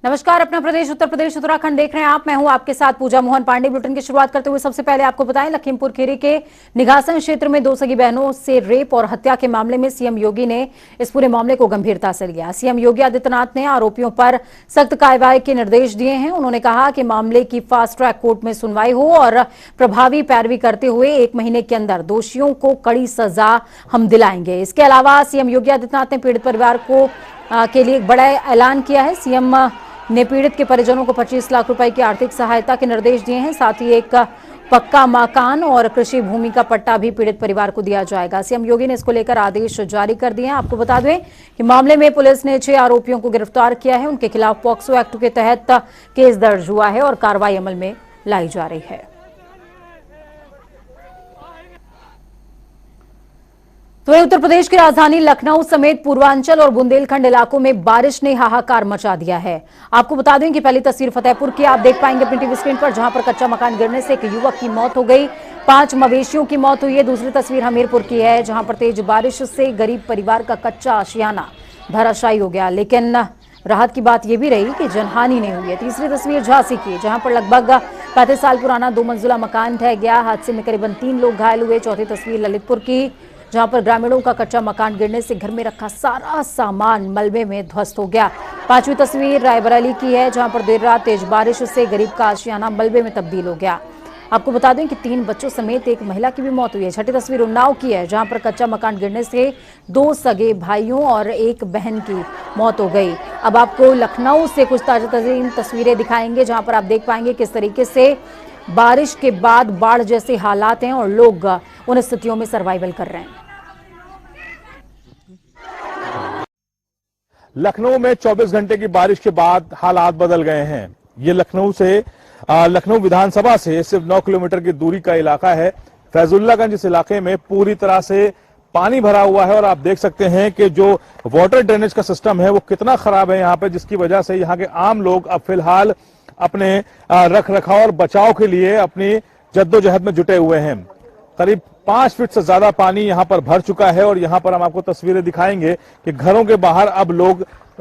नमस्कार, अपना प्रदेश उत्तर प्रदेश उत्तराखंड देख रहे हैं आप। मैं हूं आपके साथ पूजा मोहन पांडे। बुलेटिन की शुरुआत करते हुए सबसे पहले आपको बताएं, लखीमपुर खीरी के निघासन क्षेत्र में दो सगी बहनों से रेप और हत्या के मामले में सीएम योगी ने इस पूरे मामले को गंभीरता से लिया। सीएम योगी आदित्यनाथ ने आरोपियों पर सख्त कार्रवाई के निर्देश दिए हैं। उन्होंने कहा कि मामले की फास्ट ट्रैक कोर्ट में सुनवाई हो और प्रभावी पैरवी करते हुए 1 महीने के अंदर दोषियों को कड़ी सजा हम दिलाएंगे। इसके अलावा सीएम योगी आदित्यनाथ ने पीड़ित परिवार के लिए एक बड़ा ऐलान किया है। सीएम ने पीड़ित के परिजनों को 25 लाख रुपए की आर्थिक सहायता के निर्देश दिए हैं। साथ ही एक पक्का मकान और कृषि भूमि का पट्टा भी पीड़ित परिवार को दिया जाएगा। सीएम योगी ने इसको लेकर आदेश जारी कर दिए हैं। आपको बता दें कि मामले में पुलिस ने 6 आरोपियों को गिरफ्तार किया है। उनके खिलाफ पॉक्सो एक्ट के तहत केस दर्ज हुआ है और कार्रवाई अमल में लाई जा रही है। तो उत्तर प्रदेश की राजधानी लखनऊ समेत पूर्वांचल और बुंदेलखंड इलाकों में बारिश ने हाहाकार मचा दिया है। आपको बता दें कि पहली तस्वीर फतेहपुर की आप देख पाएंगे अपनी टीवी स्क्रीन पर, जहां पर कच्चा मकान गिरने से एक युवक की मौत हो गई, 5 मवेशियों की मौत हुई है। दूसरी तस्वीर हमीरपुर की है, जहां पर तेज बारिश से गरीब परिवार का कच्चा आशियाना धराशायी हो गया, लेकिन राहत की बात यह भी रही कि जनहानि नहीं हुई है। तीसरी तस्वीर झांसी की, जहां पर लगभग 35 साल पुराना 2 मंजिला मकान ढह गया। हादसे में करीबन 3 लोग घायल हुए। चौथी तस्वीर ललितपुर की, जहां पर ग्रामीणों का कच्चा मकान गिरने से घर में रखा सारा सामान मलबे में ध्वस्त हो गया। 5वीं तस्वीर रायबरेली की है, जहां पर देर रात तेज बारिश से गरीब का आशियाना मलबे में तब्दील हो गया। आपको बता दें कि 3 बच्चों समेत एक महिला की भी मौत हुई है। 6ठी तस्वीर उन्नाव की है, जहां पर कच्चा मकान गिरने से 2 सगे भाइयों और एक बहन की मौत हो गई। अब आपको लखनऊ से कुछ ताजा तरीन तस्वीरें दिखाएंगे, जहां पर आप देख पाएंगे किस तरीके से बारिश के बाद बाढ़ जैसे हालात हैं और लोग उन स्थितियों में सर्वाइवल कर रहे हैं। लखनऊ में 24 घंटे की बारिश के बाद हालात बदल गए हैं। ये लखनऊ विधानसभा से सिर्फ 9 किलोमीटर की दूरी का इलाका है। फैजुल्लागंज इस इलाके में पूरी तरह से पानी भरा हुआ है और आप देख सकते हैं कि जो वाटर ड्रेनेज का सिस्टम है वो कितना खराब है यहाँ पे, जिसकी वजह से यहाँ के आम लोग अब फिलहाल अपने रख रखाव और बचाव के लिए अपनी जद्दोजहद में जुटे हुए हैं। करीब 5 फीट से ज्यादा पानी यहाँ पर भर चुका है और यहाँ पर हम आपको तस्वीरें दिखाएंगे कि घरों के बाहर अब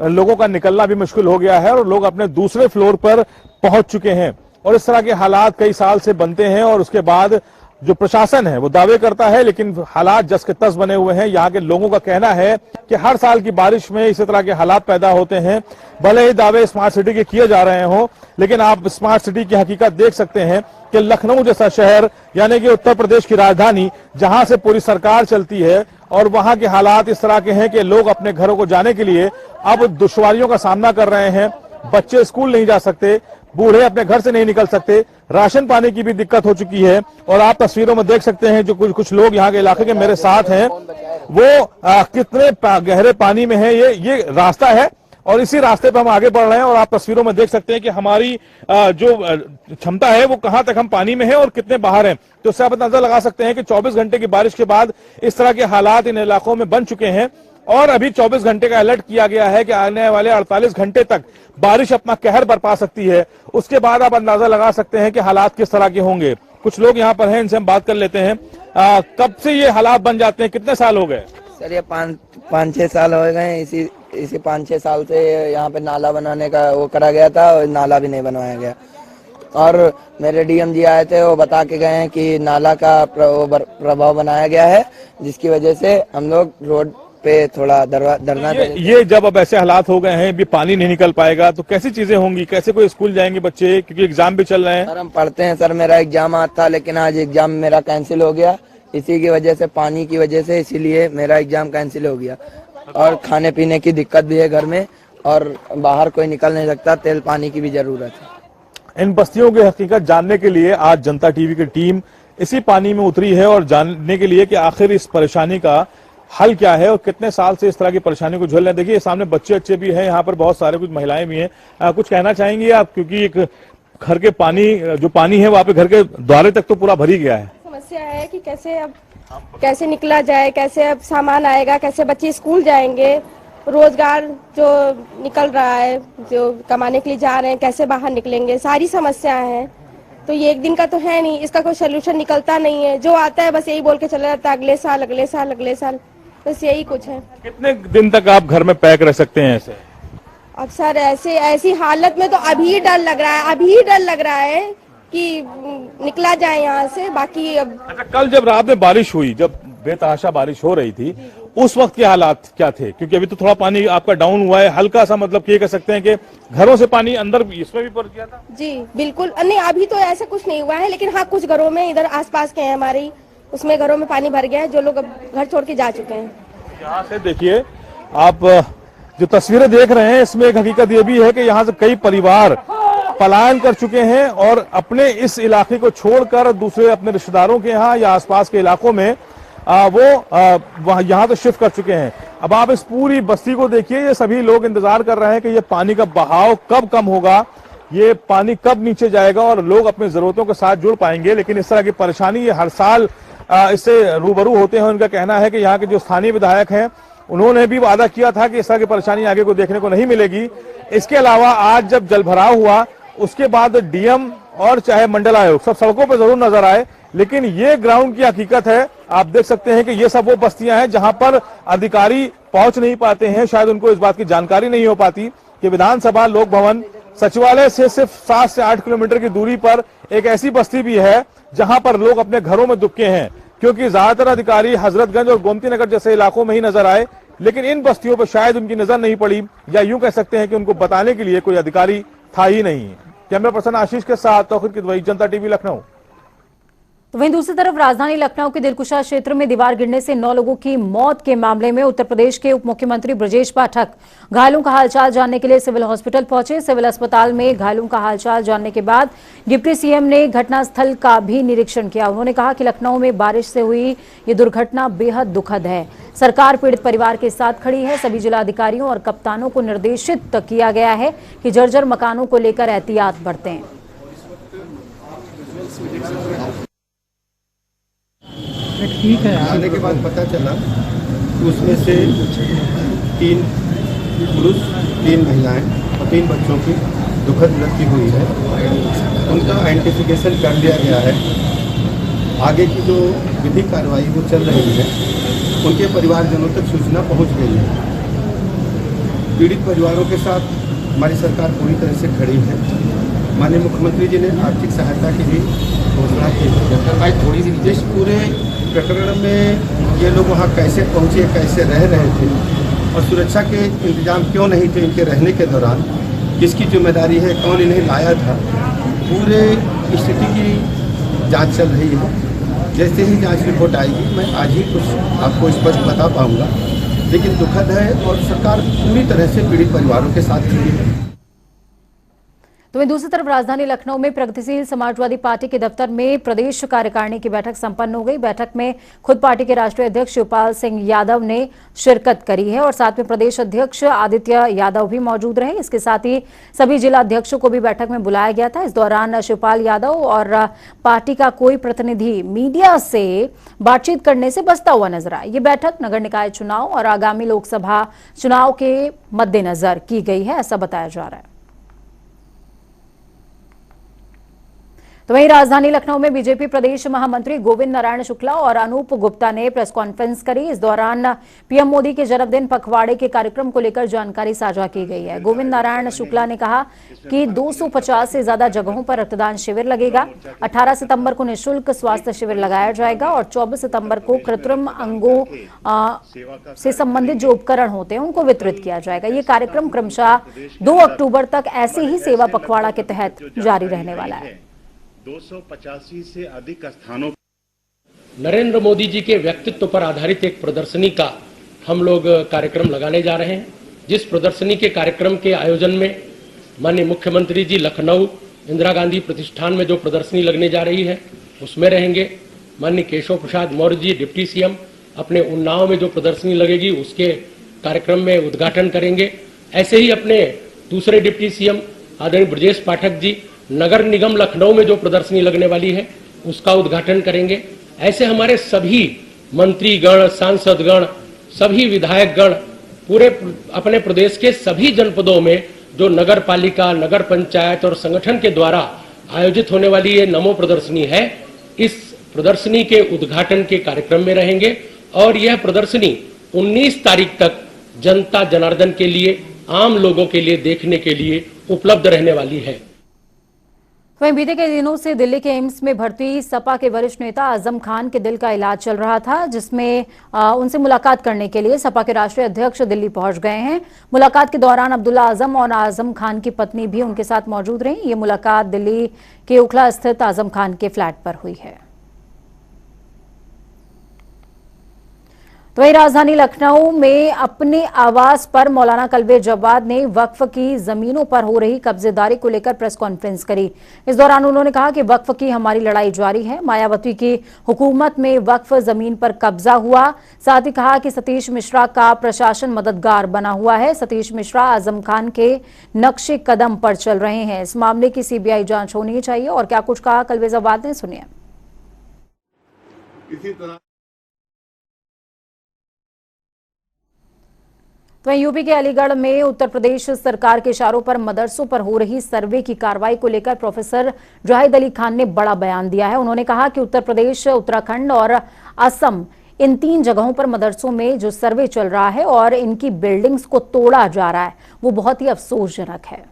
लोगों का निकलना भी मुश्किल हो गया है और लोग अपने दूसरे फ्लोर पर पहुंच चुके हैं। और इस तरह के हालात कई साल से बनते हैं और उसके बाद जो प्रशासन है वो दावे करता है, लेकिन हालात जस के तस बने हुए हैं। यहाँ के लोगों का कहना है कि हर साल की बारिश में इसी तरह के हालात पैदा होते हैं। भले ही दावे स्मार्ट सिटी के किए जा रहे हों, लेकिन आप स्मार्ट सिटी की हकीकत देख सकते हैं कि लखनऊ जैसा शहर, यानी कि उत्तर प्रदेश की राजधानी, जहां से पूरी सरकार चलती है, और वहां के हालात इस तरह के हैं कि लोग अपने घरों को जाने के लिए अब दुश्वारियों का सामना कर रहे हैं। बच्चे स्कूल नहीं जा सकते, बूढ़े अपने घर से नहीं निकल सकते, राशन पानी की भी दिक्कत हो चुकी है। और आप तस्वीरों में देख सकते हैं जो कुछ लोग यहाँ के इलाके के मेरे साथ हैं, वो कितने गहरे पानी में है। ये रास्ता है और इसी रास्ते पर हम आगे बढ़ रहे हैं और आप तस्वीरों में देख सकते हैं कि हमारी जो क्षमता है वो कहां तक हम पानी में है और कितने बाहर हैं। तो उससे आप अंदाजा लगा सकते हैं कि 24 घंटे की बारिश के बाद इस तरह के हालात इन इलाकों में बन चुके हैं और अभी 24 घंटे का अलर्ट किया गया है कि आने वाले 48 घंटे तक बारिश अपना कहर बरपा सकती है। उसके बाद आप अंदाजा लगा सकते हैं कि हालात किस तरह के होंगे। कुछ लोग यहाँ पर हैं, इनसे हम बात कर लेते हैं। कब से ये हालात बन जाते हैं, कितने साल हो गए? सर ये 5-6 साल हो गए। इसी 5-6 साल से यहाँ पे नाला बनाने का वो करा गया था और नाला भी नहीं बनवाया गया। और मेरे डीएम जी आए थे, वो बता के गए हैं कि नाला का प्रभाव बनाया गया है, जिसकी वजह से हम लोग रोड पे थोड़ा डरना। ये जब अब ऐसे हालात हो गए हैं, भी पानी नहीं निकल पाएगा तो कैसी चीजें होंगी, कैसे कोई स्कूल जाएंगे बच्चे, क्योंकि एग्जाम भी चल रहे हैं। सर हम पढ़ते हैं सर, मेरा एग्जाम आज था लेकिन आज एग्जाम मेरा कैंसिल हो गया इसी की वजह से, पानी की वजह से, इसीलिए मेरा एग्जाम कैंसिल हो गया। और खाने पीने की दिक्कत भी है घर में और बाहर कोई निकल नहीं सकता, तेल पानी की भी जरूरत है। इन बस्तियों की हकीकत जानने के लिए आज जनता टीवी की टीम इसी पानी में उतरी है और जानने के लिए कि आखिर इस परेशानी का हल क्या है और कितने साल से इस तरह की परेशानी को झेल रहे हैं। देखिए सामने बच्चे भी हैं, यहाँ पर बहुत सारे कुछ महिलाएं भी हैं। कुछ कहना चाहेंगे आप, क्योंकि एक घर के पानी है वहाँ पे घर के द्वारे तक तो पूरा भरी गया है। समस्या है कि कैसे निकला जाए, कैसे अब सामान आएगा, कैसे बच्चे स्कूल जाएंगे, रोजगार जो निकल रहा है, जो कमाने के लिए जा रहे हैं, कैसे बाहर निकलेंगे, सारी समस्याएं हैं। तो ये एक दिन का तो है नहीं, इसका कोई सोल्यूशन निकलता नहीं है। जो आता है बस यही बोल के चला जाता है, अगले साल अगले साल अगले साल, बस यही कुछ है। कितने दिन तक आप घर में पैक रह सकते हैं ऐसे? अब सर ऐसी हालत में तो अभी डर लग रहा है कि निकला जाए यहाँ से। बाकी अब अच्छा, कल जब रात में बारिश हुई, जब बेतहाशा बारिश हो रही थी, उस वक्त के हालात क्या थे? क्योंकि अभी तो थोड़ा पानी आपका डाउन हुआ है, हल्का सा, मतलब ये कह सकते हैं कि घरों से पानी अंदर इसमें भी पहुंच गया था। जी बिल्कुल नहीं, अभी तो ऐसा कुछ नहीं हुआ है, लेकिन हाँ कुछ घरों में इधर आसपास के हैं हमारी, उसमें घरों में पानी भर गया है, जो लोग अब घर छोड़ के जा चुके हैं। यहाँ से देखिए आप जो तस्वीरें देख रहे हैं, इसमें एक हकीकत ये भी है कि यहाँ से कई परिवार पलायन कर चुके हैं और अपने इस इलाके को छोड़कर दूसरे अपने रिश्तेदारों के यहाँ या आसपास के इलाकों में वो यहाँ से शिफ्ट कर चुके हैं। अब आप इस पूरी बस्ती को देखिए, ये सभी लोग इंतजार कर रहे हैं कि ये पानी का बहाव कब कम होगा, ये पानी कब नीचे जाएगा और लोग अपनी जरूरतों के साथ जुड़ पाएंगे। लेकिन इस तरह की परेशानी ये हर साल इससे रूबरू होते हैं। उनका कहना है कि यहाँ के जो स्थानीय विधायक हैं, उन्होंने भी वादा किया था कि इस तरह की परेशानी आगे को देखने को नहीं मिलेगी। इसके अलावा आज जब जलभराव हुआ, उसके बाद डीएम और चाहे मंडल आयोग सब सड़कों पर जरूर नजर आए, लेकिन ये ग्राउंड की हकीकत है। आप देख सकते हैं कि ये सब वो बस्तियां हैं जहां पर अधिकारी पहुंच नहीं पाते हैं। शायद उनको इस बात की जानकारी नहीं हो पाती कि विधानसभा, लोक भवन, सचिवालय से सिर्फ 7 से 8 किलोमीटर की दूरी पर एक ऐसी बस्ती भी है जहां पर लोग अपने घरों में दुबके हैं, क्योंकि ज्यादातर अधिकारी हजरतगंज और गोमती नगर जैसे इलाकों में ही नजर आए, लेकिन इन बस्तियों पर शायद उनकी नजर नहीं पड़ी, या यूं कह सकते हैं कि उनको बताने के लिए कोई अधिकारी था ही नहीं। कैमरा पर्सन आशीष के साथ तौकीर किदवई, जनता टीवी, लखनऊ। तो वहीं दूसरी तरफ राजधानी लखनऊ के दिलकुशा क्षेत्र में दीवार गिरने से 9 लोगों की मौत के मामले में उत्तर प्रदेश के उप मुख्यमंत्री ब्रजेश पाठक घायलों का हालचाल जानने के लिए सिविल हॉस्पिटल पहुंचे। सिविल अस्पताल में घायलों का हालचाल जानने के बाद डिप्टी सीएम ने घटनास्थल का भी निरीक्षण किया। उन्होंने कहा कि लखनऊ में बारिश से हुई ये दुर्घटना बेहद दुखद है। सरकार पीड़ित परिवार के साथ खड़ी है। सभी जिलाधिकारियों और कप्तानों को निर्देशित किया गया है कि जर्जर मकानों को लेकर एहतियात बरतें। ठीक है। आने के बाद पता चला कि उसमें से 3 पुरुष, 3 महिलाएं और 3 बच्चों की दुखद मृत्यु हुई है। उनका आइडेंटिफिकेशन कर लिया गया है। आगे की जो विधिक कार्रवाई वो चल रही है। उनके परिवारजनों तक सूचना पहुंच गई है। पीड़ित परिवारों के साथ हमारी सरकार पूरी तरह से खड़ी है। माननीय मुख्यमंत्री जी ने आर्थिक सहायता की भी घोषणा की है। इस पूरे प्रकरण में ये लोग वहाँ कैसे पहुँचे, कैसे रह रहे थे और सुरक्षा के इंतजाम क्यों नहीं थे इनके रहने के दौरान, किसकी जिम्मेदारी है, कौन इन्हें लाया था, पूरे स्थिति की जांच चल रही है। जैसे ही जांच रिपोर्ट आएगी मैं आज ही कुछ आपको स्पष्ट बता पाऊँगा, लेकिन दुखद है और सरकार पूरी तरह से पीड़ित परिवारों के साथ खड़ी है। तो वहीं दूसरी तरफ राजधानी लखनऊ में प्रगतिशील समाजवादी पार्टी के दफ्तर में प्रदेश कार्यकारिणी की बैठक संपन्न हो गई। बैठक में खुद पार्टी के राष्ट्रीय अध्यक्ष शिवपाल सिंह यादव ने शिरकत करी है और साथ में प्रदेश अध्यक्ष आदित्य यादव भी मौजूद रहे। इसके साथ ही सभी जिला अध्यक्षों को भी बैठक में बुलाया गया था। इस दौरान शिवपाल यादव और पार्टी का कोई प्रतिनिधि मीडिया से बातचीत करने से बचता हुआ नजर आया। ये बैठक नगर निकाय चुनाव और आगामी लोकसभा चुनाव के मद्देनजर की गई है, ऐसा बताया जा रहा है। तो वहीं राजधानी लखनऊ में बीजेपी प्रदेश महामंत्री गोविंद नारायण शुक्ला और अनूप गुप्ता ने प्रेस कॉन्फ्रेंस करी। इस दौरान पीएम मोदी के जन्मदिन पखवाड़े के कार्यक्रम को लेकर जानकारी साझा की गई है। गोविंद नारायण शुक्ला ने कहा कि 250 से ज्यादा जगहों पर रक्तदान शिविर लगेगा। 18 सितंबर को निःशुल्क स्वास्थ्य शिविर लगाया जाएगा और 24 सितंबर को कृत्रिम अंगों से संबंधित जो उपकरण होते हैं उनको वितरित किया जाएगा। ये कार्यक्रम क्रमशः 2 अक्टूबर तक ऐसे ही सेवा पखवाड़ा के तहत जारी रहने वाला है। 285 से अधिक स्थानों नरेंद्र मोदी जी के व्यक्तित्व पर आधारित एक प्रदर्शनी का हम लोग कार्यक्रम लगाने जा रहे हैं। जिस प्रदर्शनी के कार्यक्रम के आयोजन में माननीय मुख्यमंत्री जी लखनऊ इंदिरा गांधी प्रतिष्ठान में जो प्रदर्शनी लगने जा रही है उसमें रहेंगे। माननीय केशव प्रसाद मौर्य जी डिप्टी सीएम अपने उन्नाव में जो प्रदर्शनी लगेगी उसके कार्यक्रम में उद्घाटन करेंगे। ऐसे ही अपने दूसरे डिप्टी सीएम आदरणीय ब्रजेश पाठक जी नगर निगम लखनऊ में जो प्रदर्शनी लगने वाली है उसका उद्घाटन करेंगे। ऐसे हमारे सभी मंत्रीगण, सांसदगण, सभी विधायकगण पूरे अपने प्रदेश के सभी जनपदों में जो नगर पालिका, नगर पंचायत और संगठन के द्वारा आयोजित होने वाली ये नमो प्रदर्शनी है, इस प्रदर्शनी के उद्घाटन के कार्यक्रम में रहेंगे और यह प्रदर्शनी 19 तारीख तक जनता जनार्दन के लिए आम लोगों के लिए देखने के लिए उपलब्ध रहने वाली है। वहीं बीते कई दिनों से दिल्ली के एम्स में भर्ती सपा के वरिष्ठ नेता आजम खान के दिल का इलाज चल रहा था, जिसमें उनसे मुलाकात करने के लिए सपा के राष्ट्रीय अध्यक्ष दिल्ली पहुंच गए हैं। मुलाकात के दौरान अब्दुल्ला आजम और आजम खान की पत्नी भी उनके साथ मौजूद रहीं। ये मुलाकात दिल्ली के ओखला स्थित आजम खान के फ्लैट पर हुई है। तो वही राजधानी लखनऊ में अपने आवास पर मौलाना कल्बे जवाद ने वक्फ की जमीनों पर हो रही कब्जेदारी को लेकर प्रेस कॉन्फ्रेंस करी। इस दौरान उन्होंने कहा कि वक्फ की हमारी लड़ाई जारी है। मायावती की हुकूमत में वक्फ जमीन पर कब्जा हुआ। साथ ही कहा कि सतीश मिश्रा का प्रशासन मददगार बना हुआ है। सतीश मिश्रा आजम खान के नक्शे कदम पर चल रहे हैं। इस मामले की सीबीआई जांच होनी चाहिए। और क्या कुछ कहा कल्बे जवाद ने, सुनिए। तो वहीं यूपी के अलीगढ़ में उत्तर प्रदेश सरकार के इशारों पर मदरसों पर हो रही सर्वे की कार्रवाई को लेकर प्रोफेसर जाहिद अली खान ने बड़ा बयान दिया है। उन्होंने कहा कि उत्तर प्रदेश, उत्तराखंड और असम, इन 3 जगहों पर मदरसों में जो सर्वे चल रहा है और इनकी बिल्डिंग्स को तोड़ा जा रहा है, वो बहुत ही अफसोसजनक है।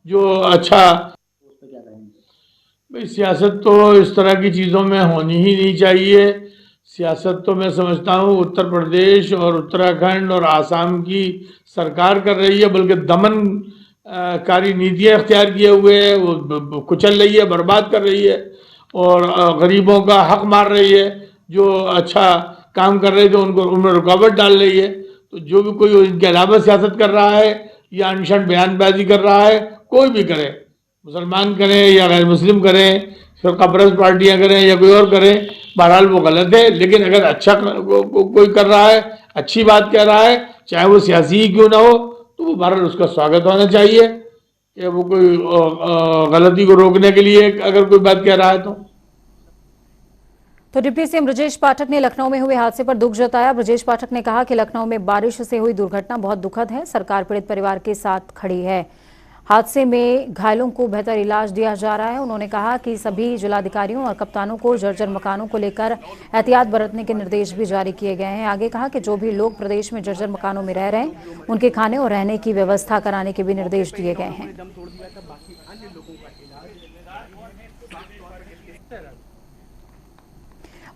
जो अच्छा भाई, सियासत तो इस तरह की चीजों में होनी ही नहीं चाहिए। सियासत तो मैं समझता हूँ उत्तर प्रदेश और उत्तराखंड और आसाम की सरकार कर रही है, बल्कि दमनकारी नीतियाँ इख्तियार किए हुए है, वो कुचल रही है, बर्बाद कर रही है और गरीबों का हक मार रही है। जो अच्छा काम कर रहे थे उनको उनमें रुकावट डाल रही है। तो जो भी कोई इनके अलावा सियासत कर रहा है या अनशन बयानबाजी कर रहा है, कोई भी करे, मुसलमान करें या गैर मुस्लिम करें, फिरकापरस्त पार्टियां करें या कोई और करें, बहरहाल वो गलत है। लेकिन अगर अच्छा कोई कर रहा है, अच्छी बात कह रहा है, चाहे वो सियासी ही क्यों ना हो, तो वो बहरहाल उसका स्वागत होना चाहिए। कि वो कोई गलती को रोकने के लिए अगर कोई बात कह रहा है तो डिप्टी सीएम ब्रजेश पाठक ने लखनऊ में हुए हादसे पर दुख जताया। ब्रजेश पाठक ने कहा कि लखनऊ में बारिश से हुई दुर्घटना बहुत दुखद है। सरकार पीड़ित परिवार के साथ खड़ी है। हादसे में घायलों को बेहतर इलाज दिया जा रहा है। उन्होंने कहा कि सभी जिलाधिकारियों और कप्तानों को जर्जर मकानों को लेकर एहतियात बरतने के निर्देश भी जारी किए गए हैं। आगे कहा कि जो भी लोग प्रदेश में जर्जर मकानों में रह रहे हैं, उनके खाने और रहने की व्यवस्था कराने के भी निर्देश दिए गए हैं।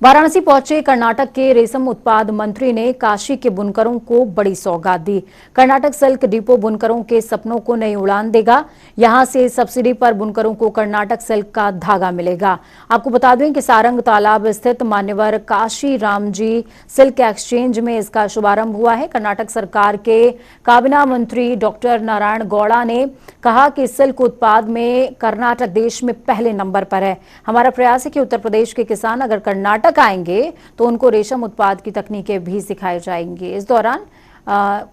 वाराणसी पहुंचे कर्नाटक के रेशम उत्पाद मंत्री ने काशी के बुनकरों को बड़ी सौगात दी। कर्नाटक सिल्क डिपो बुनकरों के सपनों को नई उड़ान देगा। यहां से सब्सिडी पर बुनकरों को कर्नाटक सिल्क का धागा मिलेगा। आपको बता दें कि सारंग तालाब स्थित मान्यवर काशी रामजी सिल्क एक्सचेंज में इसका शुभारंभ हुआ है। कर्नाटक सरकार के काबीना मंत्री डॉक्टर नारायण गौड़ा ने कहा कि सिल्क उत्पाद में कर्नाटक देश में पहले नंबर पर है। हमारा प्रयास है कि उत्तर प्रदेश के किसान अगर कर्नाटक आएंगे तो उनको रेशम उत्पाद की तकनीकें भी सिखाई जाएंगी। इस दौरान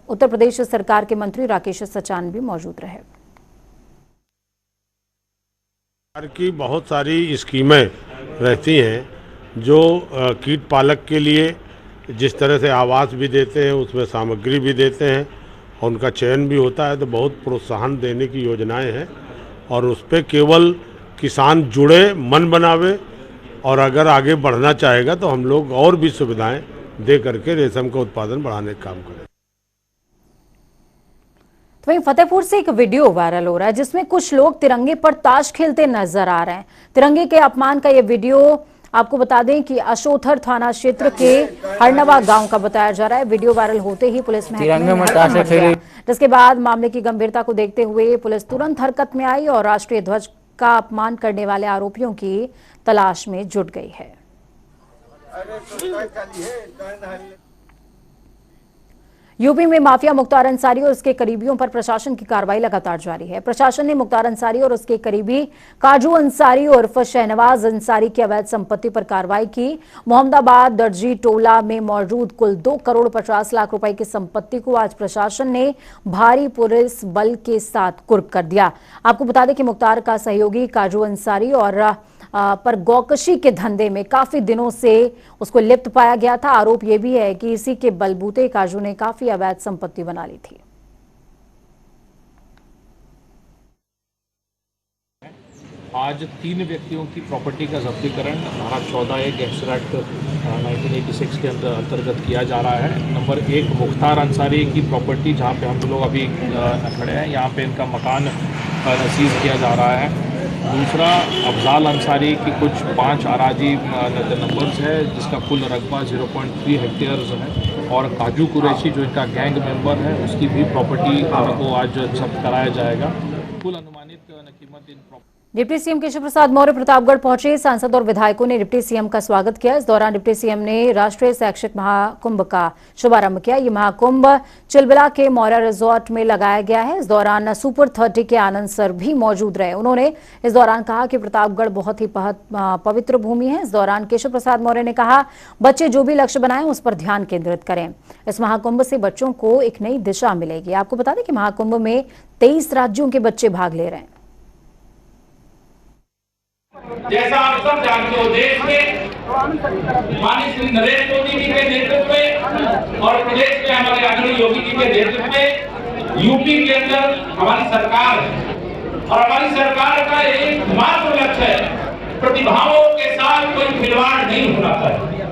उत्तर प्रदेश सरकार के मंत्री राकेश सचान भी मौजूद रहे। सरकार की बहुत सारी स्कीमें रहती हैं जो कीट पालक के लिए जिस तरह से आवास भी देते हैं, उसमें सामग्री भी देते हैं और उनका चयन भी होता है, तो बहुत प्रोत्साहन देने की योजनाएं हैं और उस पर केवल किसान जुड़े, मन बनावे और अगर आगे बढ़ना चाहेगा तो हम लोग और भी सुविधाएं दे करके रेशम का उत्पादन बढ़ाने का काम करें। तो वहीं फतेहपुर से एक वीडियो वायरल हो रहा है जिसमें कुछ लोग तिरंगे पर ताश खेलते नजर आ रहे हैं। तिरंगे के अपमान का ये वीडियो आपको बता दें कि अशोथर थाना क्षेत्र के हरनवा गांव का बताया जा रहा है। वीडियो वायरल होते ही पुलिस में जिसके बाद मामले की गंभीरता को देखते हुए पुलिस तुरंत हरकत में आई और राष्ट्रीय ध्वज का अपमान करने वाले आरोपियों की तलाश में जुट गई है। यूपी में माफिया मुख्तार अंसारी और उसके करीबियों पर प्रशासन की कार्रवाई लगातार जारी है। प्रशासन ने मुख्तार अंसारी और उसके करीबी काजू अंसारी उर्फ शहनवाज अंसारी की अवैध संपत्ति पर कार्रवाई की। मोहम्मदाबाद दर्जी टोला में मौजूद कुल 2 करोड़ 50 लाख रुपए की संपत्ति को आज प्रशासन ने भारी पुलिस बल के साथ कुर्क कर दिया। आपको बता दें कि मुख्तार का सहयोगी काजू अंसारी और पर गौकशी के धंधे में काफी दिनों से उसको लिप्त पाया गया था। आरोप यह भी है कि इसी के बलबूते काजू ने काफी अवैध संपत्ति बना ली थी। आज 3 व्यक्तियों की प्रॉपर्टी का जब्तीकरण धारा 14(1) एक्ट 1986 के अंतर्गत किया जा रहा है। नंबर 1 मुख्तार अंसारी की प्रॉपर्टी, जहां पे हम लोग अभी खड़े हैं, यहां पे इनका मकान सीज किया जा रहा है। दूसरा अफजाल अंसारी की कुछ 5 अराजी नंबर्स है, जिसका कुल रकबा 0.3 हेक्टेयर्स है। और काजू कुरैशी जो इनका गैंग मेंबर है, उसकी भी प्रॉपर्टी को आज जब्त कराया जाएगा। कुल अनुमानित कीमत इन डिप्टी सीएम केशव प्रसाद मौर्य प्रतापगढ़ पहुंचे। सांसद और विधायकों ने डिप्टी सीएम का स्वागत किया। इस दौरान डिप्टी सीएम ने राष्ट्रीय शैक्षिक महाकुंभ का शुभारंभ किया। ये महाकुंभ चिलबिला के मौर्य रिजॉर्ट में लगाया गया है। इस दौरान सुपर 30 के आनंद सर भी मौजूद रहे। उन्होंने इस दौरान कहा कि प्रतापगढ़ बहुत ही पवित्र भूमि है। इस दौरान केशव प्रसाद मौर्य ने कहा, बच्चे जो भी लक्ष्य बनाएं उस पर ध्यान केंद्रित करें। इस महाकुंभ से बच्चों को एक नई दिशा मिलेगी। आपको बता दें कि महाकुंभ में 23 राज्यों के बच्चे भाग ले रहे हैं। जैसा आप सब जानते हो, देश में माननीय श्री नरेंद्र मोदी जी के नेतृत्व में और प्रदेश में हमारे आदरणीय योगी जी के नेतृत्व में यूपी के अंदर हमारी सरकार है। और हमारी सरकार का एकमात्र लक्ष्य है, प्रतिभाओं के साथ कोई खिलवाड़ नहीं होना चाहिए,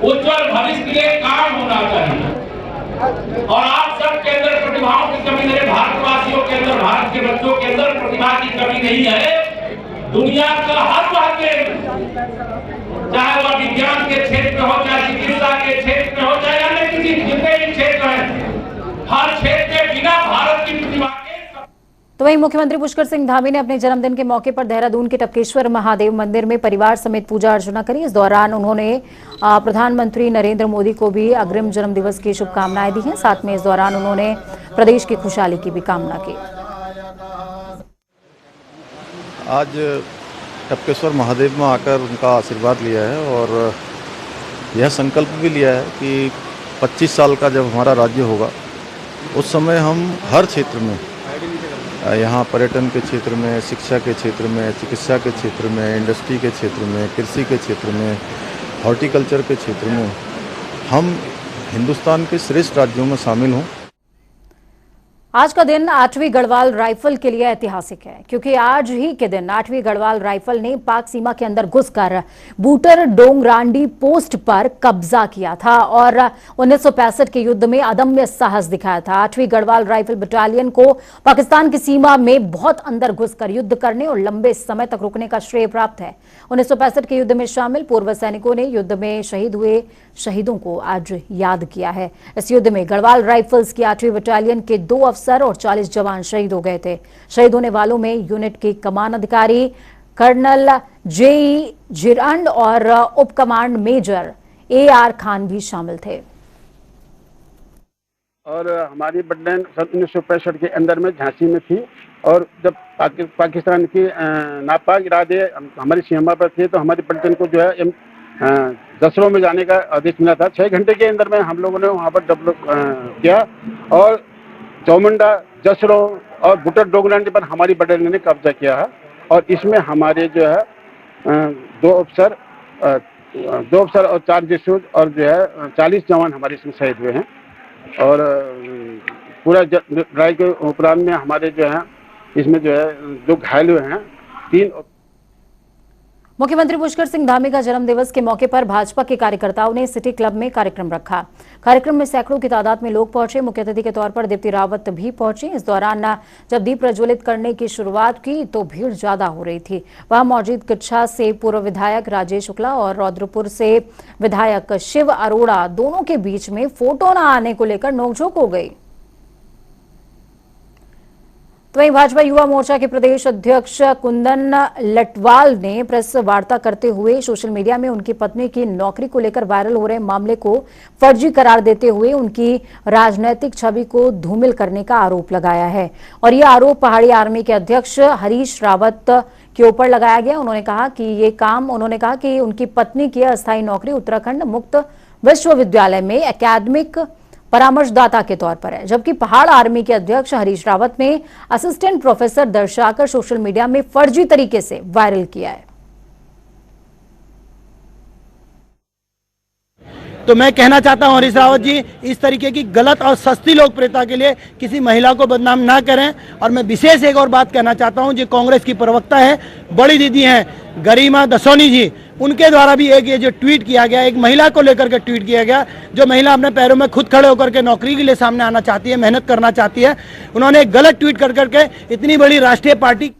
उज्जवल भविष्य के लिए काम होना चाहिए। और आप सब के अंदर प्रतिभाओं की कमी नहीं है, भारतवासियों के अंदर, भारत के बच्चों के अंदर प्रतिभा की कमी नहीं है। दुनिया का हर केंद्र, चाहे वह विज्ञान के क्षेत्र में हो, चाहे चिकित्सा के क्षेत्र में हो, चाहे अन्य किसी जितने भी क्षेत्र हैं, हर क्षेत्र में बिना भारत की प्रतिभा के। तो वहीं मुख्यमंत्री पुष्कर सिंह धामी ने अपने जन्मदिन के मौके पर देहरादून के टपकेश्वर महादेव मंदिर में परिवार समेत पूजा अर्चना करी। इस दौरान उन्होंने प्रधानमंत्री नरेंद्र मोदी को भी अग्रिम जन्मदिवस की शुभकामनाएं दी हैं। साथ में इस दौरान उन्होंने प्रदेश की खुशहाली की भी कामना की। आज टपकेश्वर महादेव में आकर उनका आशीर्वाद लिया है और यह संकल्प भी लिया है कि 25 साल का जब हमारा राज्य होगा, उस समय हम हर क्षेत्र में, यहाँ पर्यटन के क्षेत्र में, शिक्षा के क्षेत्र में, चिकित्सा के क्षेत्र में, इंडस्ट्री के क्षेत्र में, कृषि के क्षेत्र में, हॉर्टिकल्चर के क्षेत्र में हम हिंदुस्तान के श्रेष्ठ राज्यों में शामिल हों। आज का दिन 8वीं गढ़वाल राइफल के लिए ऐतिहासिक है, क्योंकि आज ही के दिन 8वीं गढ़वाल राइफल ने पाक सीमा के अंदर घुसकर बूटर डोंगरांडी पोस्ट पर कब्जा किया था और 1965 के युद्ध में अदम्य साहस दिखाया था। 8वीं गढ़वाल राइफल बटालियन को पाकिस्तान की सीमा में बहुत अंदर घुसकर युद्ध करने और लंबे समय तक रुकने का श्रेय प्राप्त है। 1965 के युद्ध में शामिल पूर्व सैनिकों ने युद्ध में शहीद हुए शहीदों को आज याद किया है। इस युद्ध में गढ़वाल राइफल्स की 8वीं बटालियन के 2 अफसर और 40 जवान शहीद हो गए थे। शहीद होने वालों में यूनिट के कमान अधिकारी कर्नल जेई जिरंड और उप कमांड मेजर AR खान भी शामिल थे। और हमारी बटालियन 1965 के अंदर में झांसी में थी और जब पाकिस्तान की नापाक इरादे हमारी सीमा पर थे, तो हमारी बटालियन को जो है जसरों में जाने का आदेश मिला था। 6 घंटे के अंदर में हम लोगों ने वहाँ पर डेवलप किया और चौमुंडा, जसरों और बुटर डोगलांडी पर हमारी बटालियन ने कब्जा किया है। और इसमें हमारे जो है 2 अफसर और 4 जसूस और जो है 40 जवान हमारे इसमें शहीद हुए हैं। और पूरा लड़ाई के उपरांत में हमारे जो है इसमें जो है जो घायल हुए हैं 3। मुख्यमंत्री पुष्कर सिंह धामी का जन्मदिवस के मौके पर भाजपा के कार्यकर्ताओं ने सिटी क्लब में कार्यक्रम रखा। कार्यक्रम में सैकड़ों की तादाद में लोग पहुंचे। मुख्य अतिथि के तौर पर दीप्ति रावत भी पहुंची। इस दौरान जब दीप प्रज्वलित करने की शुरुआत की तो भीड़ ज्यादा हो रही थी। वहां मौजूद किच्छा से पूर्व विधायक राजेश शुक्ला और रौद्रपुर से विधायक शिव अरोड़ा दोनों के बीच में फोटो न आने को लेकर नोकझोंक हो गई। तो वहीं भाजपा युवा मोर्चा के प्रदेश अध्यक्ष कुंदन लटवाल ने प्रेस वार्ता करते हुए सोशल मीडिया में उनकी पत्नी की नौकरी को लेकर वायरल हो रहे मामले को फर्जी करार देते हुए उनकी राजनीतिक छवि को धूमिल करने का आरोप लगाया है। और यह आरोप पहाड़ी आर्मी के अध्यक्ष हरीश रावत के ऊपर लगाया गया। उन्होंने कहा कि उनकी पत्नी की अस्थायी नौकरी उत्तराखंड मुक्त विश्वविद्यालय में एकेडमिक परामर्शदाता के तौर पर है, जबकि पहाड़ आर्मी के अध्यक्ष हरीश रावत ने असिस्टेंट प्रोफेसर दर्शाकर सोशल मीडिया में फर्जी तरीके से वायरल किया है। तो मैं कहना चाहता हूं हरीश रावत जी, इस तरीके की गलत और सस्ती लोकप्रियता के लिए किसी महिला को बदनाम ना करें। और मैं विशेष एक और बात कहना चाहता हूं, जो कांग्रेस की प्रवक्ता है, बड़ी दीदी हैं गरिमा दसोनी जी, उनके द्वारा भी एक ये जो ट्वीट किया गया, एक महिला को लेकर के ट्वीट किया गया, जो महिला अपने पैरों में खुद खड़े होकर के नौकरी के लिए सामने आना चाहती है, मेहनत करना चाहती है, उन्होंने एक गलत ट्वीट कर करके इतनी बड़ी राष्ट्रीय पार्टी